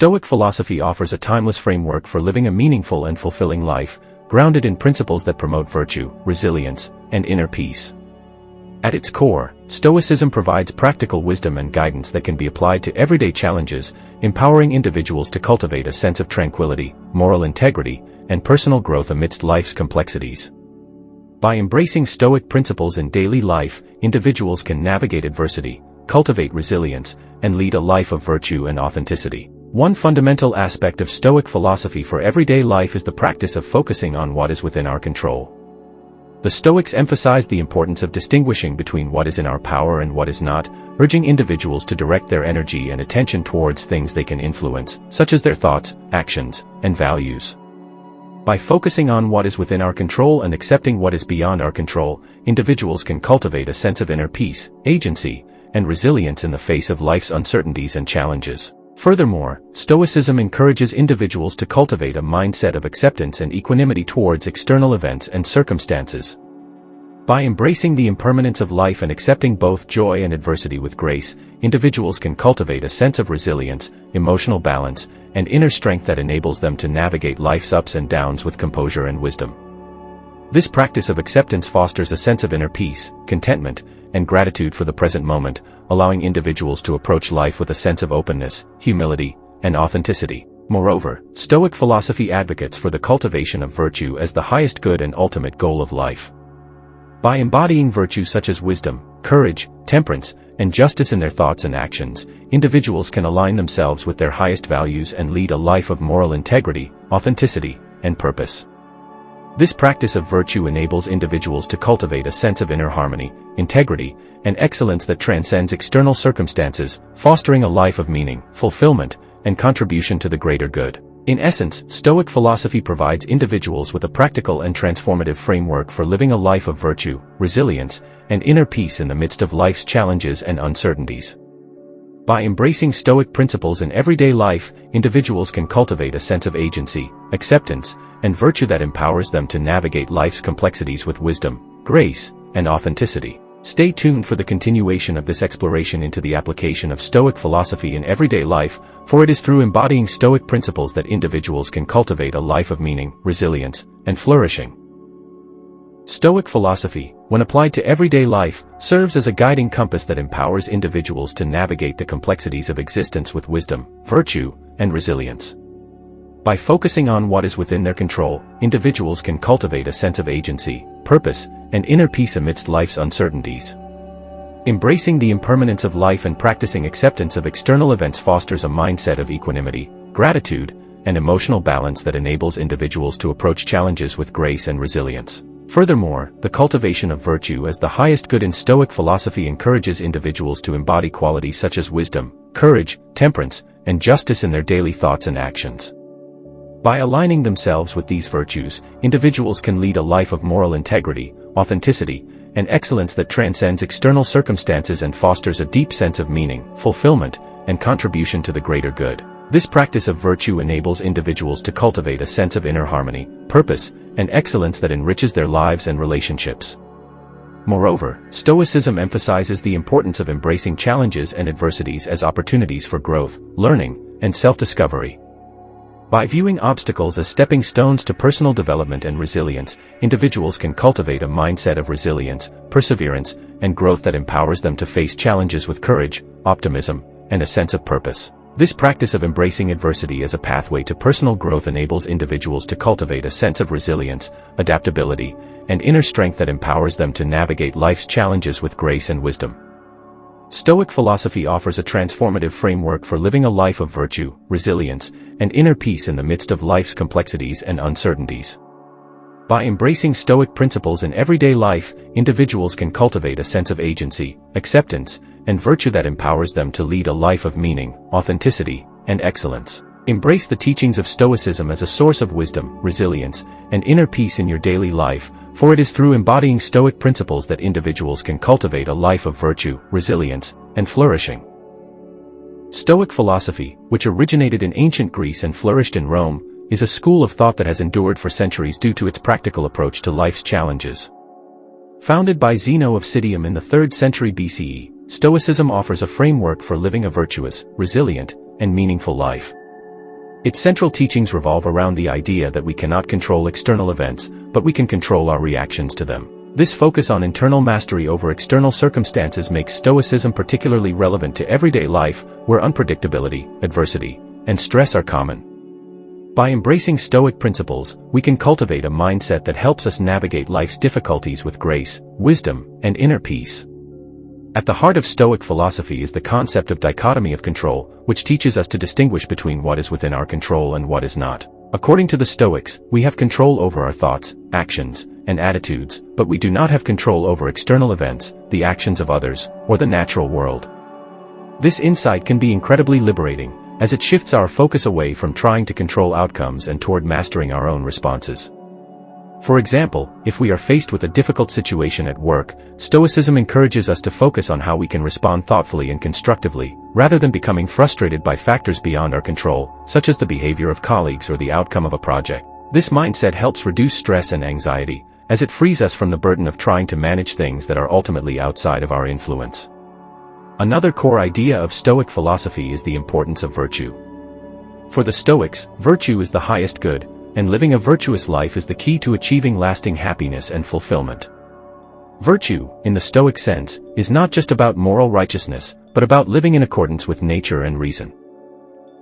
Stoic philosophy offers a timeless framework for living a meaningful and fulfilling life, grounded in principles that promote virtue, resilience, and inner peace. At its core, Stoicism provides practical wisdom and guidance that can be applied to everyday challenges, empowering individuals to cultivate a sense of tranquility, moral integrity, and personal growth amidst life's complexities. By embracing Stoic principles in daily life, individuals can navigate adversity, cultivate resilience, and lead a life of virtue and authenticity. One fundamental aspect of Stoic philosophy for everyday life is the practice of focusing on what is within our control. The Stoics emphasize the importance of distinguishing between what is in our power and what is not, urging individuals to direct their energy and attention towards things they can influence, such as their thoughts, actions, and values. By focusing on what is within our control and accepting what is beyond our control, individuals can cultivate a sense of inner peace, agency, and resilience in the face of life's uncertainties and challenges. Furthermore, Stoicism encourages individuals to cultivate a mindset of acceptance and equanimity towards external events and circumstances. By embracing the impermanence of life and accepting both joy and adversity with grace, individuals can cultivate a sense of resilience, emotional balance, and inner strength that enables them to navigate life's ups and downs with composure and wisdom. This practice of acceptance fosters a sense of inner peace, contentment, and gratitude for the present moment, allowing individuals to approach life with a sense of openness, humility, and authenticity. Moreover, Stoic philosophy advocates for the cultivation of virtue as the highest good and ultimate goal of life. By embodying virtues such as wisdom, courage, temperance, and justice in their thoughts and actions, individuals can align themselves with their highest values and lead a life of moral integrity, authenticity, and purpose. This practice of virtue enables individuals to cultivate a sense of inner harmony, integrity, and excellence that transcends external circumstances, fostering a life of meaning, fulfillment, and contribution to the greater good. In essence, Stoic philosophy provides individuals with a practical and transformative framework for living a life of virtue, resilience, and inner peace in the midst of life's challenges and uncertainties. By embracing Stoic principles in everyday life, individuals can cultivate a sense of agency, acceptance, and virtue that empowers them to navigate life's complexities with wisdom, grace, and authenticity. Stay tuned for the continuation of this exploration into the application of Stoic philosophy in everyday life, for it is through embodying Stoic principles that individuals can cultivate a life of meaning, resilience, and flourishing. Stoic philosophy, when applied to everyday life, serves as a guiding compass that empowers individuals to navigate the complexities of existence with wisdom, virtue, and resilience. By focusing on what is within their control, individuals can cultivate a sense of agency, purpose, and inner peace amidst life's uncertainties. Embracing the impermanence of life and practicing acceptance of external events fosters a mindset of equanimity, gratitude, and emotional balance that enables individuals to approach challenges with grace and resilience. Furthermore, the cultivation of virtue as the highest good in Stoic philosophy encourages individuals to embody qualities such as wisdom, courage, temperance, and justice in their daily thoughts and actions. By aligning themselves with these virtues, individuals can lead a life of moral integrity, authenticity, and excellence that transcends external circumstances and fosters a deep sense of meaning, fulfillment, and contribution to the greater good. This practice of virtue enables individuals to cultivate a sense of inner harmony, purpose, and excellence that enriches their lives and relationships. Moreover, Stoicism emphasizes the importance of embracing challenges and adversities as opportunities for growth, learning, and self-discovery. By viewing obstacles as stepping stones to personal development and resilience, individuals can cultivate a mindset of resilience, perseverance, and growth that empowers them to face challenges with courage, optimism, and a sense of purpose. This practice of embracing adversity as a pathway to personal growth enables individuals to cultivate a sense of resilience, adaptability, and inner strength that empowers them to navigate life's challenges with grace and wisdom. Stoic philosophy offers a transformative framework for living a life of virtue, resilience, and inner peace in the midst of life's complexities and uncertainties. By embracing Stoic principles in everyday life, individuals can cultivate a sense of agency, acceptance, and virtue that empowers them to lead a life of meaning, authenticity, and excellence. Embrace the teachings of Stoicism as a source of wisdom, resilience, and inner peace in your daily life, for it is through embodying Stoic principles that individuals can cultivate a life of virtue, resilience, and flourishing. Stoic philosophy, which originated in ancient Greece and flourished in Rome, is a school of thought that has endured for centuries due to its practical approach to life's challenges. Founded by Zeno of Citium in the 3rd century BCE, Stoicism offers a framework for living a virtuous, resilient, and meaningful life. Its central teachings revolve around the idea that we cannot control external events, but we can control our reactions to them. This focus on internal mastery over external circumstances makes Stoicism particularly relevant to everyday life, where unpredictability, adversity, and stress are common. By embracing Stoic principles, we can cultivate a mindset that helps us navigate life's difficulties with grace, wisdom, and inner peace. At the heart of Stoic philosophy is the concept of dichotomy of control, which teaches us to distinguish between what is within our control and what is not. According to the Stoics, we have control over our thoughts, actions, and attitudes, but we do not have control over external events, the actions of others, or the natural world. This insight can be incredibly liberating, as it shifts our focus away from trying to control outcomes and toward mastering our own responses. For example, if we are faced with a difficult situation at work, Stoicism encourages us to focus on how we can respond thoughtfully and constructively, rather than becoming frustrated by factors beyond our control, such as the behavior of colleagues or the outcome of a project. This mindset helps reduce stress and anxiety, as it frees us from the burden of trying to manage things that are ultimately outside of our influence. Another core idea of Stoic philosophy is the importance of virtue. For the Stoics, virtue is the highest good, and living a virtuous life is the key to achieving lasting happiness and fulfillment. Virtue, in the Stoic sense, is not just about moral righteousness, but about living in accordance with nature and reason.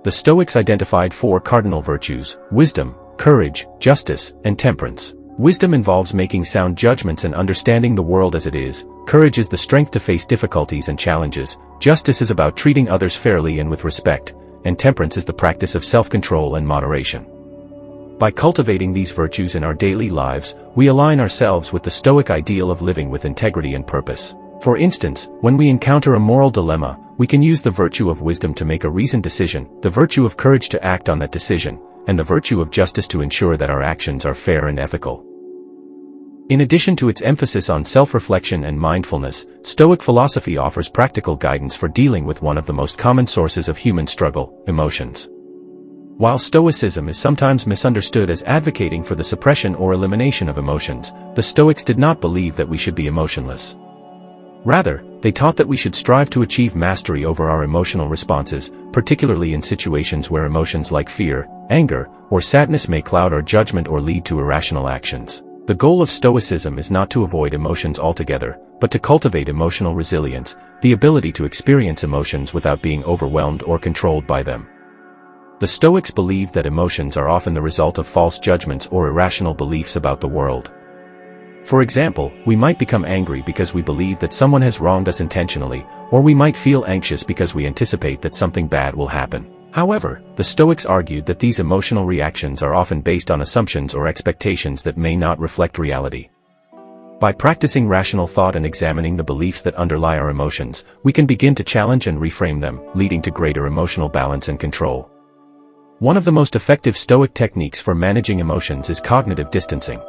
The Stoics identified 4 cardinal virtues: wisdom, courage, justice, and temperance. Wisdom involves making sound judgments and understanding the world as it is. Courage is the strength to face difficulties and challenges. Justice is about treating others fairly and with respect, and temperance is the practice of self-control and moderation. By cultivating these virtues in our daily lives, we align ourselves with the Stoic ideal of living with integrity and purpose. For instance, when we encounter a moral dilemma, we can use the virtue of wisdom to make a reasoned decision, the virtue of courage to act on that decision, and the virtue of justice to ensure that our actions are fair and ethical. In addition to its emphasis on self-reflection and mindfulness, Stoic philosophy offers practical guidance for dealing with one of the most common sources of human struggle: emotions. While Stoicism is sometimes misunderstood as advocating for the suppression or elimination of emotions, the Stoics did not believe that we should be emotionless. Rather, they taught that we should strive to achieve mastery over our emotional responses, particularly in situations where emotions like fear, anger, or sadness may cloud our judgment or lead to irrational actions. The goal of Stoicism is not to avoid emotions altogether, but to cultivate emotional resilience, the ability to experience emotions without being overwhelmed or controlled by them. The Stoics believed that emotions are often the result of false judgments or irrational beliefs about the world. For example, we might become angry because we believe that someone has wronged us intentionally, or we might feel anxious because we anticipate that something bad will happen. However, the Stoics argued that these emotional reactions are often based on assumptions or expectations that may not reflect reality. By practicing rational thought and examining the beliefs that underlie our emotions, we can begin to challenge and reframe them, leading to greater emotional balance and control. One of the most effective Stoic techniques for managing emotions is cognitive distancing.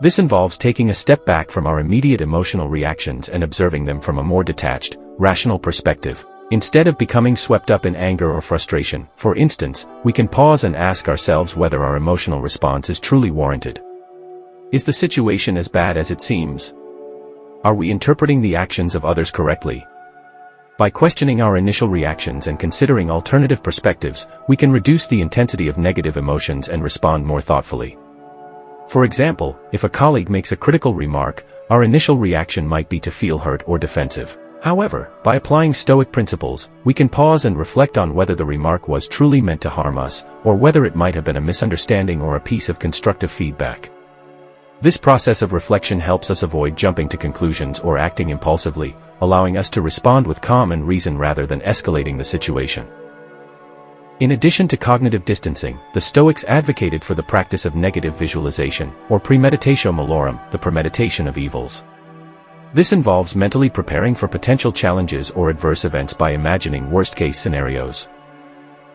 This involves taking a step back from our immediate emotional reactions and observing them from a more detached, rational perspective. Instead of becoming swept up in anger or frustration, for instance, we can pause and ask ourselves whether our emotional response is truly warranted. Is the situation as bad as it seems? Are we interpreting the actions of others correctly? By questioning our initial reactions and considering alternative perspectives, we can reduce the intensity of negative emotions and respond more thoughtfully. For example, if a colleague makes a critical remark, our initial reaction might be to feel hurt or defensive. However, by applying Stoic principles, we can pause and reflect on whether the remark was truly meant to harm us, or whether it might have been a misunderstanding or a piece of constructive feedback. This process of reflection helps us avoid jumping to conclusions or acting impulsively, allowing us to respond with calm and reason rather than escalating the situation. In addition to cognitive distancing, the Stoics advocated for the practice of negative visualization, or premeditatio malorum, the premeditation of evils. This involves mentally preparing for potential challenges or adverse events by imagining worst-case scenarios.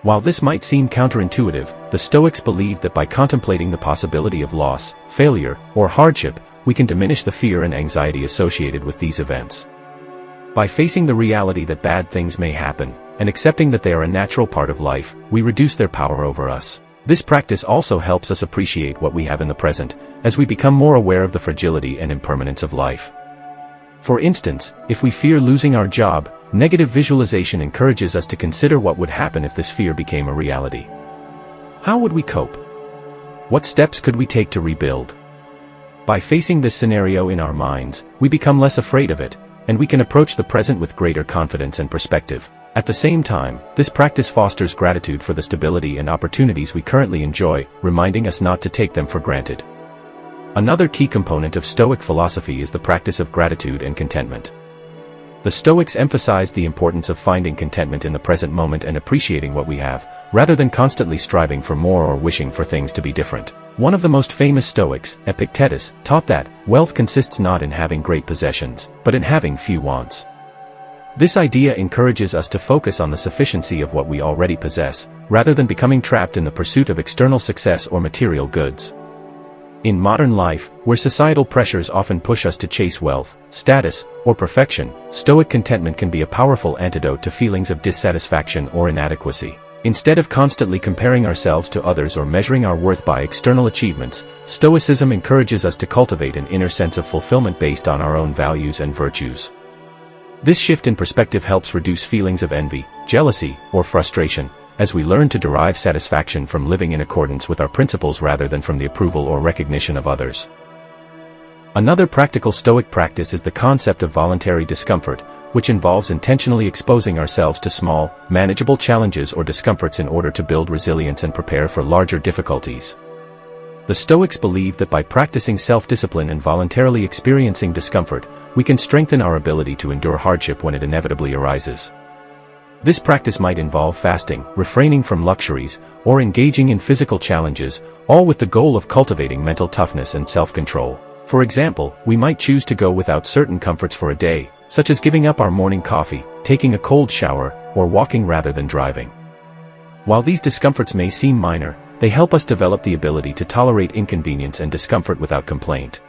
While this might seem counterintuitive, the Stoics believed that by contemplating the possibility of loss, failure, or hardship, we can diminish the fear and anxiety associated with these events. By facing the reality that bad things may happen, and accepting that they are a natural part of life, we reduce their power over us. This practice also helps us appreciate what we have in the present, as we become more aware of the fragility and impermanence of life. For instance, if we fear losing our job, negative visualization encourages us to consider what would happen if this fear became a reality. How would we cope? What steps could we take to rebuild? By facing this scenario in our minds, we become less afraid of it, and we can approach the present with greater confidence and perspective. At the same time, this practice fosters gratitude for the stability and opportunities we currently enjoy, reminding us not to take them for granted. Another key component of Stoic philosophy is the practice of gratitude and contentment. The Stoics emphasize the importance of finding contentment in the present moment and appreciating what we have, rather than constantly striving for more or wishing for things to be different. One of the most famous Stoics, Epictetus, taught that wealth consists not in having great possessions, but in having few wants. This idea encourages us to focus on the sufficiency of what we already possess, rather than becoming trapped in the pursuit of external success or material goods. In modern life, where societal pressures often push us to chase wealth, status, or perfection, Stoic contentment can be a powerful antidote to feelings of dissatisfaction or inadequacy. Instead of constantly comparing ourselves to others or measuring our worth by external achievements, Stoicism encourages us to cultivate an inner sense of fulfillment based on our own values and virtues. This shift in perspective helps reduce feelings of envy, jealousy, or frustration, as we learn to derive satisfaction from living in accordance with our principles rather than from the approval or recognition of others. Another practical Stoic practice is the concept of voluntary discomfort, which involves intentionally exposing ourselves to small, manageable challenges or discomforts in order to build resilience and prepare for larger difficulties. The Stoics believe that by practicing self-discipline and voluntarily experiencing discomfort, we can strengthen our ability to endure hardship when it inevitably arises. This practice might involve fasting, refraining from luxuries, or engaging in physical challenges, all with the goal of cultivating mental toughness and self-control. For example, we might choose to go without certain comforts for a day, such as giving up our morning coffee, taking a cold shower, or walking rather than driving. While these discomforts may seem minor, they help us develop the ability to tolerate inconvenience and discomfort without complaint.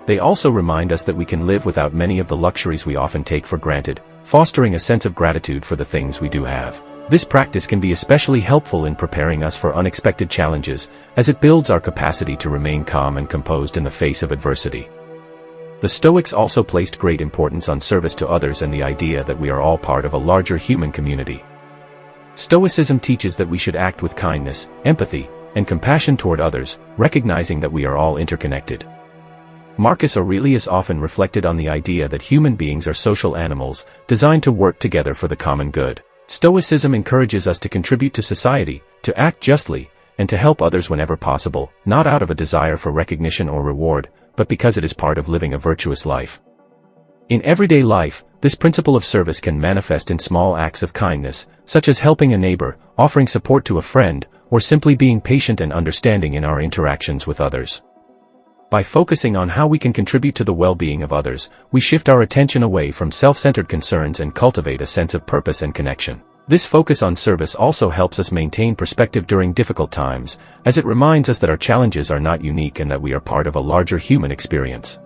They also remind us that we can live without many of the luxuries we often take for granted, fostering a sense of gratitude for the things we do have. This practice can be especially helpful in preparing us for unexpected challenges, as it builds our capacity to remain calm and composed in the face of adversity. The Stoics also placed great importance on service to others and the idea that we are all part of a larger human community. Stoicism teaches that we should act with kindness, empathy, and compassion toward others, recognizing that we are all interconnected. Marcus Aurelius often reflected on the idea that human beings are social animals, designed to work together for the common good. Stoicism encourages us to contribute to society, to act justly, and to help others whenever possible, not out of a desire for recognition or reward, but because it is part of living a virtuous life. In everyday life, this principle of service can manifest in small acts of kindness, such as helping a neighbor, offering support to a friend, or simply being patient and understanding in our interactions with others. By focusing on how we can contribute to the well-being of others, we shift our attention away from self-centered concerns and cultivate a sense of purpose and connection. This focus on service also helps us maintain perspective during difficult times, as it reminds us that our challenges are not unique and that we are part of a larger human experience.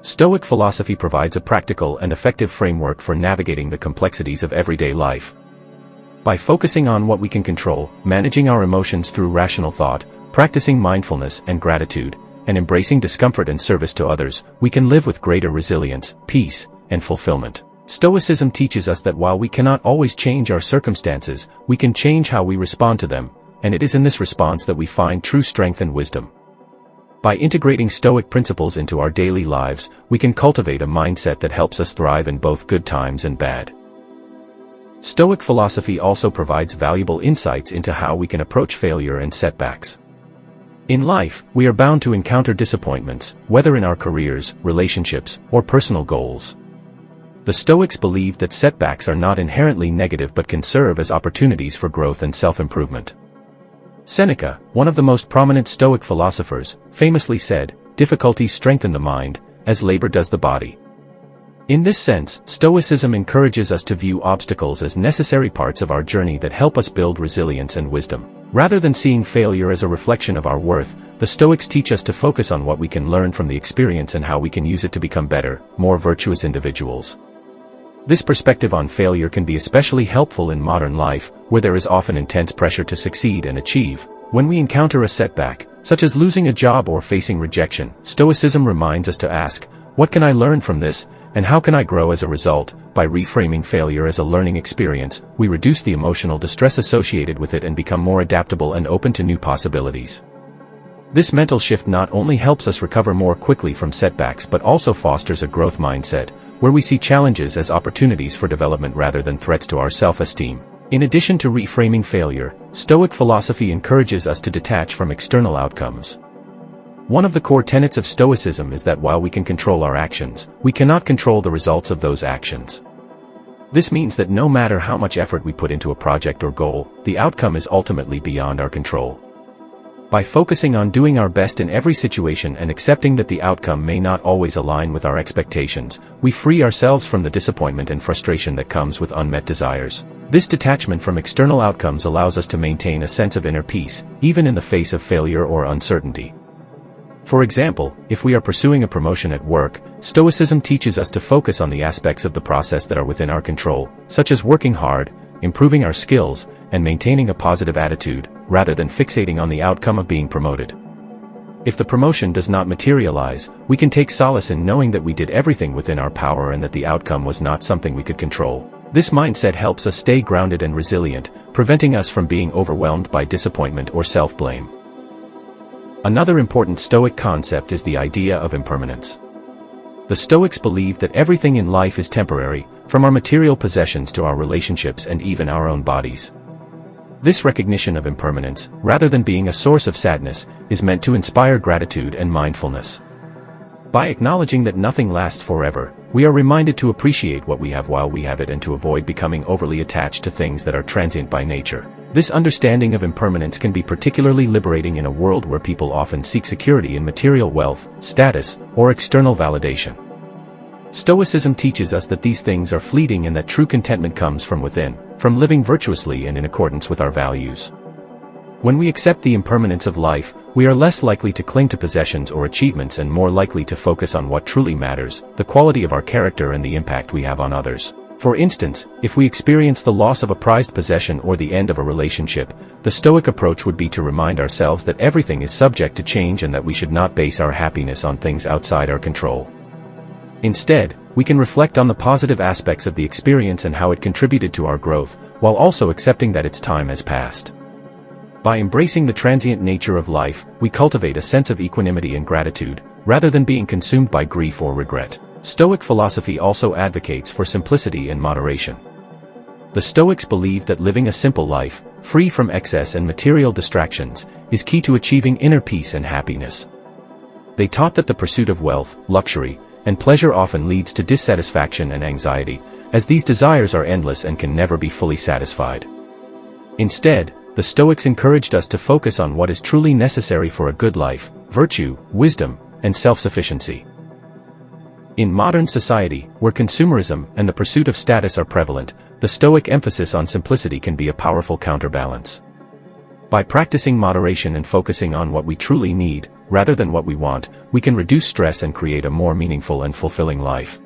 Stoic philosophy provides a practical and effective framework for navigating the complexities of everyday life. By focusing on what we can control, managing our emotions through rational thought, practicing mindfulness and gratitude, and embracing discomfort and service to others, we can live with greater resilience, peace, and fulfillment. Stoicism teaches us that while we cannot always change our circumstances, we can change how we respond to them, and it is in this response that we find true strength and wisdom. By integrating Stoic principles into our daily lives, we can cultivate a mindset that helps us thrive in both good times and bad. Stoic philosophy also provides valuable insights into how we can approach failure and setbacks. In life, we are bound to encounter disappointments, whether in our careers, relationships, or personal goals. The Stoics believe that setbacks are not inherently negative but can serve as opportunities for growth and self-improvement. Seneca, one of the most prominent Stoic philosophers, famously said, "Difficulties strengthen the mind, as labor does the body." In this sense, Stoicism encourages us to view obstacles as necessary parts of our journey that help us build resilience and wisdom. Rather than seeing failure as a reflection of our worth, the Stoics teach us to focus on what we can learn from the experience and how we can use it to become better, more virtuous individuals. This perspective on failure can be especially helpful in modern life, where there is often intense pressure to succeed and achieve. When we encounter a setback, such as losing a job or facing rejection, Stoicism reminds us to ask, "What can I learn from this?" and how can I grow as a result? By reframing failure as a learning experience, we reduce the emotional distress associated with it and become more adaptable and open to new possibilities. This mental shift not only helps us recover more quickly from setbacks but also fosters a growth mindset, where we see challenges as opportunities for development rather than threats to our self-esteem. In addition to reframing failure, Stoic philosophy encourages us to detach from external outcomes. One of the core tenets of Stoicism is that while we can control our actions, we cannot control the results of those actions. This means that no matter how much effort we put into a project or goal, the outcome is ultimately beyond our control. By focusing on doing our best in every situation and accepting that the outcome may not always align with our expectations, we free ourselves from the disappointment and frustration that comes with unmet desires. This detachment from external outcomes allows us to maintain a sense of inner peace, even in the face of failure or uncertainty. For example, if we are pursuing a promotion at work, Stoicism teaches us to focus on the aspects of the process that are within our control, such as working hard, improving our skills, and maintaining a positive attitude, rather than fixating on the outcome of being promoted. If the promotion does not materialize, we can take solace in knowing that we did everything within our power and that the outcome was not something we could control. This mindset helps us stay grounded and resilient, preventing us from being overwhelmed by disappointment or self-blame. Another important Stoic concept is the idea of impermanence. The Stoics believe that everything in life is temporary, from our material possessions to our relationships and even our own bodies. This recognition of impermanence, rather than being a source of sadness, is meant to inspire gratitude and mindfulness. By acknowledging that nothing lasts forever, we are reminded to appreciate what we have while we have it and to avoid becoming overly attached to things that are transient by nature. This understanding of impermanence can be particularly liberating in a world where people often seek security in material wealth, status, or external validation. Stoicism teaches us that these things are fleeting and that true contentment comes from within, from living virtuously and in accordance with our values. When we accept the impermanence of life, we are less likely to cling to possessions or achievements and more likely to focus on what truly matters, the quality of our character and the impact we have on others. For instance, if we experience the loss of a prized possession or the end of a relationship, the Stoic approach would be to remind ourselves that everything is subject to change and that we should not base our happiness on things outside our control. Instead, we can reflect on the positive aspects of the experience and how it contributed to our growth, while also accepting that its time has passed. By embracing the transient nature of life, we cultivate a sense of equanimity and gratitude, rather than being consumed by grief or regret. Stoic philosophy also advocates for simplicity and moderation. The Stoics believe that living a simple life, free from excess and material distractions, is key to achieving inner peace and happiness. They taught that the pursuit of wealth, luxury, and pleasure often leads to dissatisfaction and anxiety, as these desires are endless and can never be fully satisfied. Instead, the Stoics encouraged us to focus on what is truly necessary for a good life: virtue, wisdom, and self-sufficiency. In modern society, where consumerism and the pursuit of status are prevalent, the Stoic emphasis on simplicity can be a powerful counterbalance. By practicing moderation and focusing on what we truly need, rather than what we want, we can reduce stress and create a more meaningful and fulfilling life.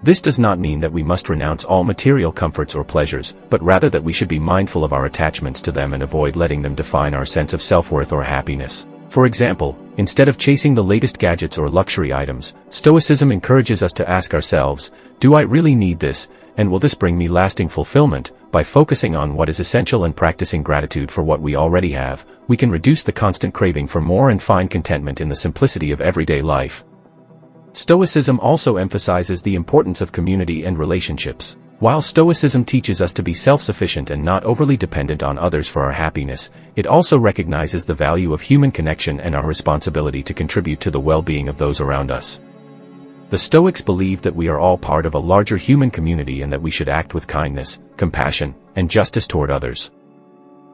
This does not mean that we must renounce all material comforts or pleasures, but rather that we should be mindful of our attachments to them and avoid letting them define our sense of self-worth or happiness. For example, instead of chasing the latest gadgets or luxury items, Stoicism encourages us to ask ourselves, do I really need this, and will this bring me lasting fulfillment? By focusing on what is essential and practicing gratitude for what we already have, we can reduce the constant craving for more and find contentment in the simplicity of everyday life. Stoicism also emphasizes the importance of community and relationships. While Stoicism teaches us to be self-sufficient and not overly dependent on others for our happiness, it also recognizes the value of human connection and our responsibility to contribute to the well-being of those around us. The Stoics believe that we are all part of a larger human community and that we should act with kindness, compassion, and justice toward others.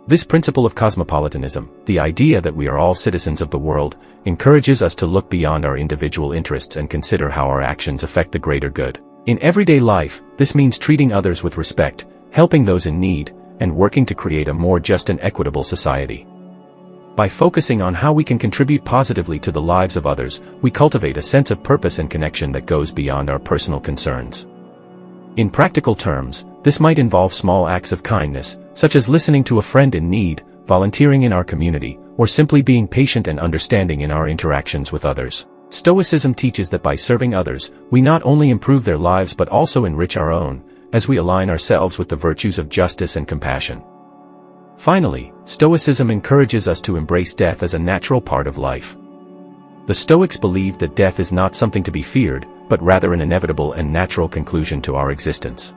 This principle of cosmopolitanism, the idea that we are all citizens of the world, encourages us to look beyond our individual interests and consider how our actions affect the greater good. In everyday life, this means treating others with respect, helping those in need, and working to create a more just and equitable society. By focusing on how we can contribute positively to the lives of others, we cultivate a sense of purpose and connection that goes beyond our personal concerns. In practical terms, this might involve small acts of kindness, such as listening to a friend in need, volunteering in our community, or simply being patient and understanding in our interactions with others. Stoicism teaches that by serving others, we not only improve their lives but also enrich our own, as we align ourselves with the virtues of justice and compassion. Finally, Stoicism encourages us to embrace death as a natural part of life. The Stoics believe that death is not something to be feared, but rather an inevitable and natural conclusion to our existence.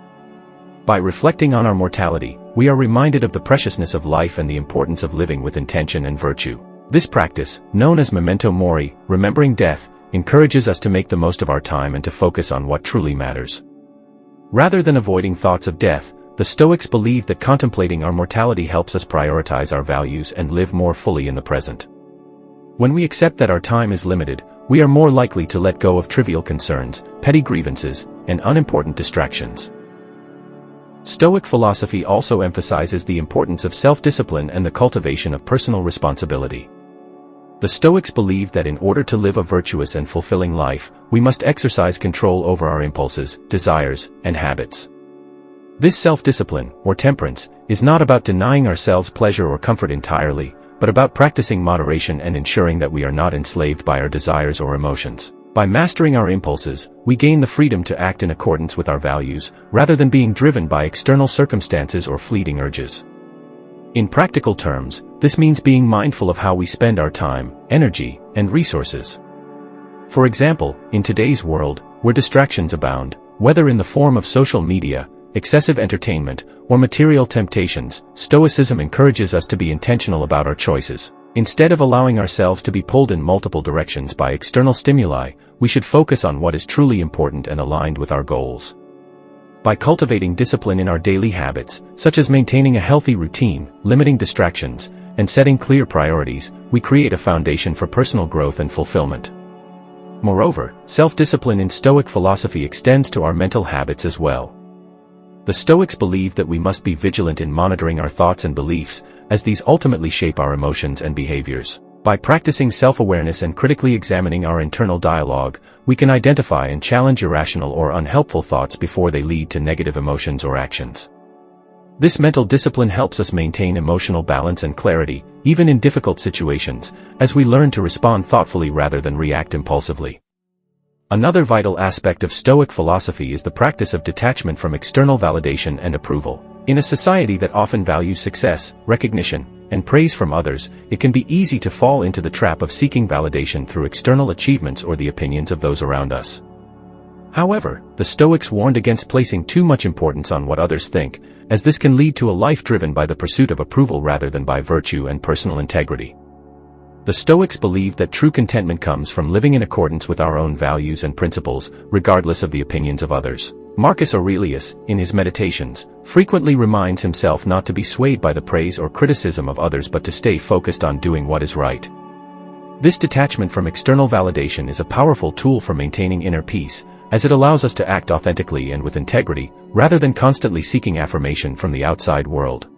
By reflecting on our mortality, we are reminded of the preciousness of life and the importance of living with intention and virtue. This practice, known as memento mori, remembering death, encourages us to make the most of our time and to focus on what truly matters. Rather than avoiding thoughts of death, the Stoics believe that contemplating our mortality helps us prioritize our values and live more fully in the present. When we accept that our time is limited, we are more likely to let go of trivial concerns, petty grievances, and unimportant distractions. Stoic philosophy also emphasizes the importance of self-discipline and the cultivation of personal responsibility. The Stoics believe that in order to live a virtuous and fulfilling life, we must exercise control over our impulses, desires, and habits. This self-discipline, or temperance, is not about denying ourselves pleasure or comfort entirely, but about practicing moderation and ensuring that we are not enslaved by our desires or emotions. By mastering our impulses, we gain the freedom to act in accordance with our values, rather than being driven by external circumstances or fleeting urges. In practical terms, this means being mindful of how we spend our time, energy, and resources. For example, in today's world, where distractions abound, whether in the form of social media, excessive entertainment, or material temptations, Stoicism encourages us to be intentional about our choices. Instead of allowing ourselves to be pulled in multiple directions by external stimuli, we should focus on what is truly important and aligned with our goals. By cultivating discipline in our daily habits, such as maintaining a healthy routine, limiting distractions, and setting clear priorities, we create a foundation for personal growth and fulfillment. Moreover, self-discipline in Stoic philosophy extends to our mental habits as well. The Stoics believe that we must be vigilant in monitoring our thoughts and beliefs, as these ultimately shape our emotions and behaviors. By practicing self-awareness and critically examining our internal dialogue, we can identify and challenge irrational or unhelpful thoughts before they lead to negative emotions or actions. This mental discipline helps us maintain emotional balance and clarity, even in difficult situations, as we learn to respond thoughtfully rather than react impulsively. Another vital aspect of Stoic philosophy is the practice of detachment from external validation and approval. In a society that often values success, recognition, and praise from others, it can be easy to fall into the trap of seeking validation through external achievements or the opinions of those around us. However, the Stoics warned against placing too much importance on what others think, as this can lead to a life driven by the pursuit of approval rather than by virtue and personal integrity. The Stoics believe that true contentment comes from living in accordance with our own values and principles, regardless of the opinions of others. Marcus Aurelius, in his Meditations, frequently reminds himself not to be swayed by the praise or criticism of others but to stay focused on doing what is right. This detachment from external validation is a powerful tool for maintaining inner peace, as it allows us to act authentically and with integrity, rather than constantly seeking affirmation from the outside world.